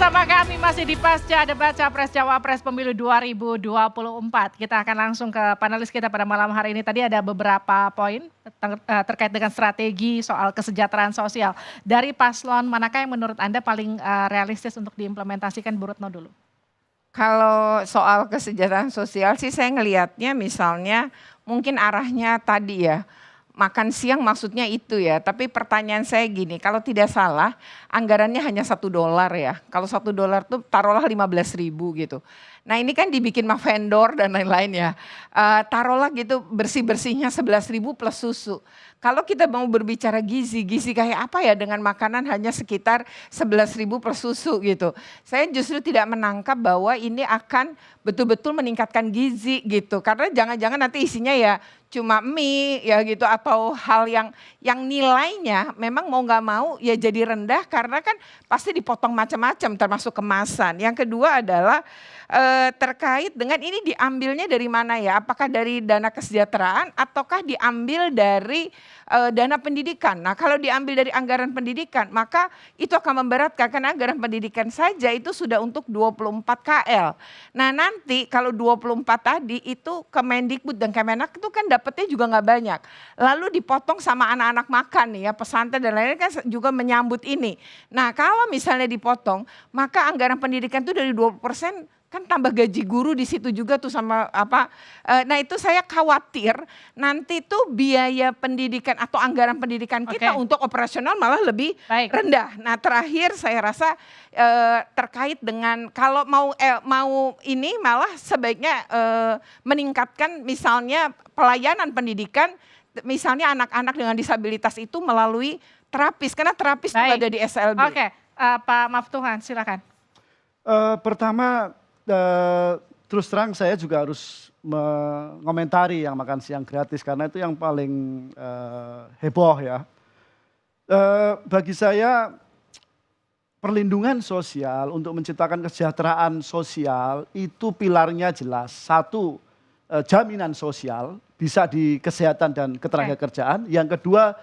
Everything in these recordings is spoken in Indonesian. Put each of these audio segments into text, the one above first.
bersama kami masih di Pasca Debat Capres Cawapres Pemilu 2024. Kita akan langsung ke panelis kita pada malam hari ini. Tadi ada beberapa poin terkait dengan strategi soal kesejahteraan sosial. Dari paslon manakah yang menurut Anda paling realistis untuk diimplementasikan, Bu Retno dulu? Kalau soal kesejahteraan sosial sih saya ngelihatnya misalnya mungkin arahnya tadi ya. Makan siang maksudnya itu ya, tapi pertanyaan saya gini, kalau tidak salah anggarannya hanya $1 ya. Kalau $1 tuh taruhlah 15.000 gitu. Nah ini kan dibikin sama vendor dan lain-lain ya. Taruhlah gitu bersih-bersihnya 11.000 plus susu. Kalau kita mau berbicara gizi kayak apa ya dengan makanan hanya sekitar 11.000 plus susu gitu. Saya justru tidak menangkap bahwa ini akan betul-betul meningkatkan gizi gitu. Karena jangan-jangan nanti isinya ya cuma mie ya gitu atau hal yang nilainya memang mau nggak mau ya jadi rendah karena kan pasti dipotong macam-macam termasuk kemasan. Yang kedua adalah terkait dengan ini diambilnya dari mana ya? Apakah dari dana kesejahteraan ataukah diambil dari dana pendidikan? Nah kalau diambil dari anggaran pendidikan maka itu akan memberatkan karena anggaran pendidikan saja itu sudah untuk 24 KL. Nah nanti kalau 24 tadi itu Kemendikbud dan Kemenak itu kan dapetnya juga nggak banyak. Lalu dipotong sama anak-anak makan nih ya pesantren dan lain-lain kan juga menyambut ini. Nah kalau misalnya dipotong maka anggaran pendidikan itu dari 20% kan tambah gaji guru di situ juga tuh sama apa. Nah itu saya khawatir nanti tuh biaya pendidikan atau anggaran pendidikan kita untuk operasional malah lebih rendah. Nah terakhir saya rasa terkait dengan kalau mau ini malah sebaiknya meningkatkan misalnya pelayanan pendidikan. Misalnya anak-anak dengan disabilitas itu melalui terapis karena terapis juga ada di SLB. Pak Maftuhan silakan. Pertama terus terang saya juga harus mengomentari yang makan siang gratis karena itu yang paling heboh ya. Bagi saya perlindungan sosial untuk menciptakan kesejahteraan sosial itu pilarnya jelas. Satu, jaminan sosial bisa di kesehatan dan ketenagakerjaan. Yang kedua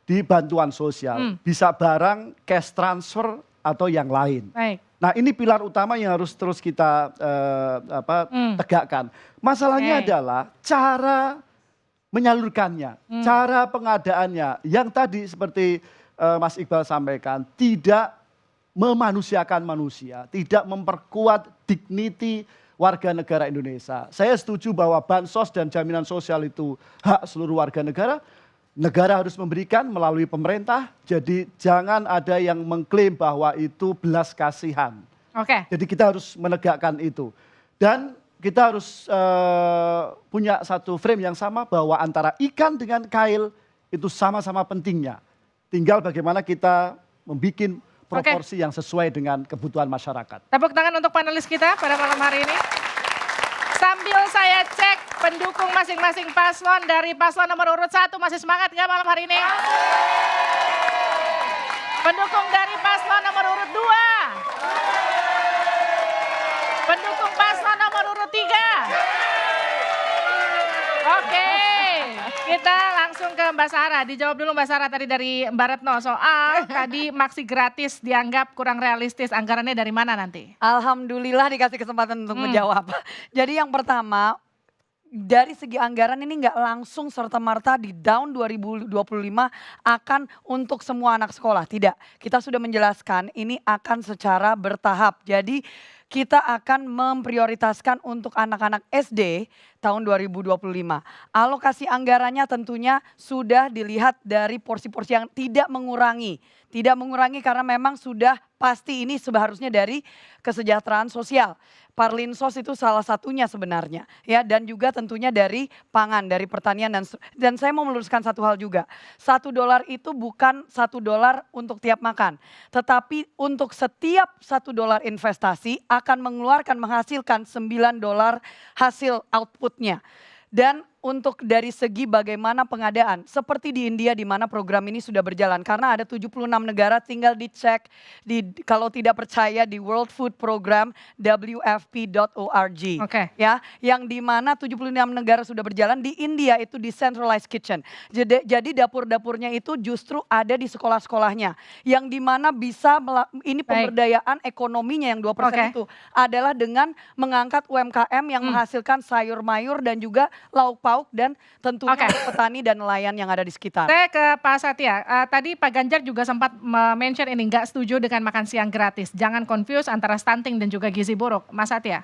di bantuan sosial, bisa barang, cash transfer atau yang lain. Nah ini pilar utama yang harus terus kita tegakkan. Masalahnya adalah cara menyalurkannya, cara pengadaannya. Yang tadi seperti Mas Iqbal sampaikan, tidak memanusiakan manusia, tidak memperkuat dignity warga negara Indonesia. Saya setuju bahwa bansos dan jaminan sosial itu hak seluruh warga negara. Negara harus memberikan melalui pemerintah, jadi jangan ada yang mengklaim bahwa itu belas kasihan. Jadi kita harus menegakkan itu. Dan kita harus punya satu frame yang sama bahwa antara ikan dengan kail itu sama-sama pentingnya. Tinggal bagaimana kita membuat proporsi yang sesuai dengan kebutuhan masyarakat. Tepuk tangan untuk panelis kita pada malam hari ini. Sambil saya cek pendukung masing-masing paslon dari paslon nomor urut 1 masih semangat nggak malam hari ini? Pendukung dari paslon nomor urut 2. Pendukung paslon nomor urut 3. Oke, kita langsung ke Mbak Sarah. Dijawab dulu Mbak Sarah tadi dari Mbak Retno soal tadi maksi gratis dianggap kurang realistis. Anggarannya dari mana nanti? Alhamdulillah dikasih kesempatan untuk menjawab. Jadi yang pertama, dari segi anggaran ini nggak langsung serta-merta di tahun 2025 akan untuk semua anak sekolah. Tidak, kita sudah menjelaskan ini akan secara bertahap. Jadi kita akan memprioritaskan untuk anak-anak SD tahun 2025. Alokasi anggarannya tentunya sudah dilihat dari porsi-porsi yang tidak mengurangi. Tidak mengurangi karena memang sudah pasti ini seharusnya dari kesejahteraan sosial. Parlinsos itu salah satunya sebenarnya ya, dan juga tentunya dari pangan, dari pertanian dan saya mau meluruskan satu hal juga. $1 itu bukan $1 untuk tiap makan, tetapi untuk setiap $1 investasi akan menghasilkan $9 hasil outputnya. Dan untuk dari segi bagaimana pengadaan. Seperti di India di mana program ini sudah berjalan. Karena ada 76 negara, tinggal dicek kalau tidak percaya di World Food Program wfp.org. Oke. Ya, yang di mana 76 negara sudah berjalan. Di India itu decentralized kitchen. Jadi dapur-dapurnya itu justru ada di sekolah-sekolahnya. Yang di mana bisa ini pemberdayaan ekonominya yang 2% Oke. itu adalah dengan mengangkat UMKM yang menghasilkan sayur mayur dan juga lauk pauk dan tentunya Oke. untuk petani dan nelayan yang ada di sekitar. Saya ke Pak Satya, tadi Pak Ganjar juga sempat mention ini nggak setuju dengan makan siang gratis. Jangan confuse antara stunting dan juga gizi buruk. Mas Satya?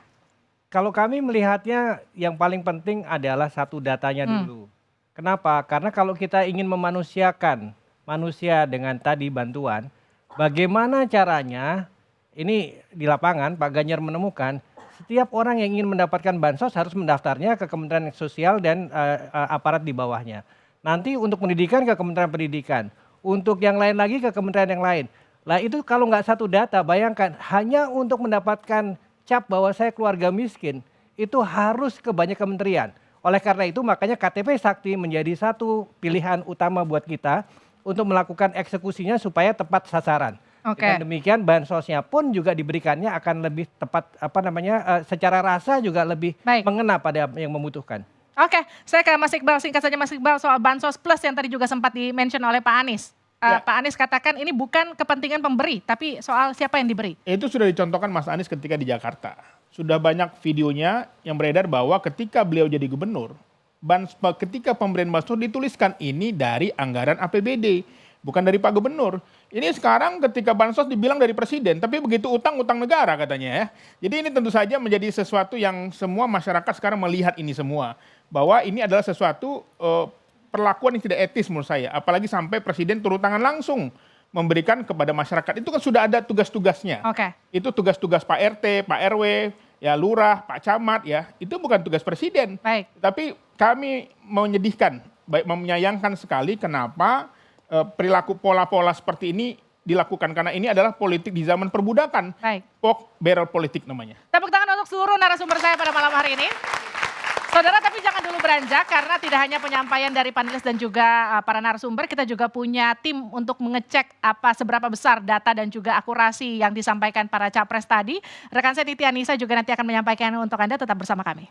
Kalau kami melihatnya yang paling penting adalah satu datanya dulu. Kenapa? Karena kalau kita ingin memanusiakan manusia dengan tadi bantuan, bagaimana caranya ini di lapangan Pak Ganjar menemukan setiap orang yang ingin mendapatkan bansos harus mendaftarnya ke Kementerian Sosial dan aparat di bawahnya. Nanti untuk pendidikan ke Kementerian Pendidikan, untuk yang lain lagi ke kementerian yang lain. Lah itu kalau nggak satu data, bayangkan hanya untuk mendapatkan cap bahwa saya keluarga miskin, itu harus ke banyak kementerian. Oleh karena itu makanya KTP Sakti menjadi satu pilihan utama buat kita untuk melakukan eksekusinya supaya tepat sasaran. Oke. Dengan demikian bansosnya pun juga diberikannya akan lebih tepat secara rasa juga lebih mengena pada yang membutuhkan. Oke, saya ke Mas Iqbal, singkat saja Mas Iqbal soal Bansos Plus yang tadi juga sempat di-mention oleh Pak Anies. Pak Anies katakan ini bukan kepentingan pemberi, tapi soal siapa yang diberi. Itu sudah dicontohkan Mas Anies ketika di Jakarta. Sudah banyak videonya yang beredar bahwa ketika beliau jadi gubernur, ketika pemberian bansos dituliskan ini dari anggaran APBD, bukan dari Pak Gubernur. Ini sekarang ketika bansos dibilang dari presiden, tapi begitu utang negara katanya ya. Jadi ini tentu saja menjadi sesuatu yang semua masyarakat sekarang melihat ini semua. Bahwa ini adalah sesuatu perlakuan yang tidak etis menurut saya. Apalagi sampai presiden turun tangan langsung memberikan kepada masyarakat. Itu kan sudah ada tugas-tugasnya. Oke. Itu tugas-tugas Pak RT, Pak RW, ya Lurah, Pak Camat ya. Itu bukan tugas presiden. Baik. Tapi kami menyedihkan, menyayangkan sekali kenapa perilaku pola-pola seperti ini dilakukan. Karena ini adalah politik di zaman perbudakan. Baik. Pork barrel politik namanya. Tepuk tangan untuk seluruh narasumber saya pada malam hari ini. Saudara, tapi jangan dulu beranjak karena tidak hanya penyampaian dari panelis dan juga para narasumber, kita juga punya tim untuk mengecek seberapa besar data dan juga akurasi yang disampaikan para capres tadi. Rekan saya Titi Anissa juga nanti akan menyampaikan untuk Anda, tetap bersama kami.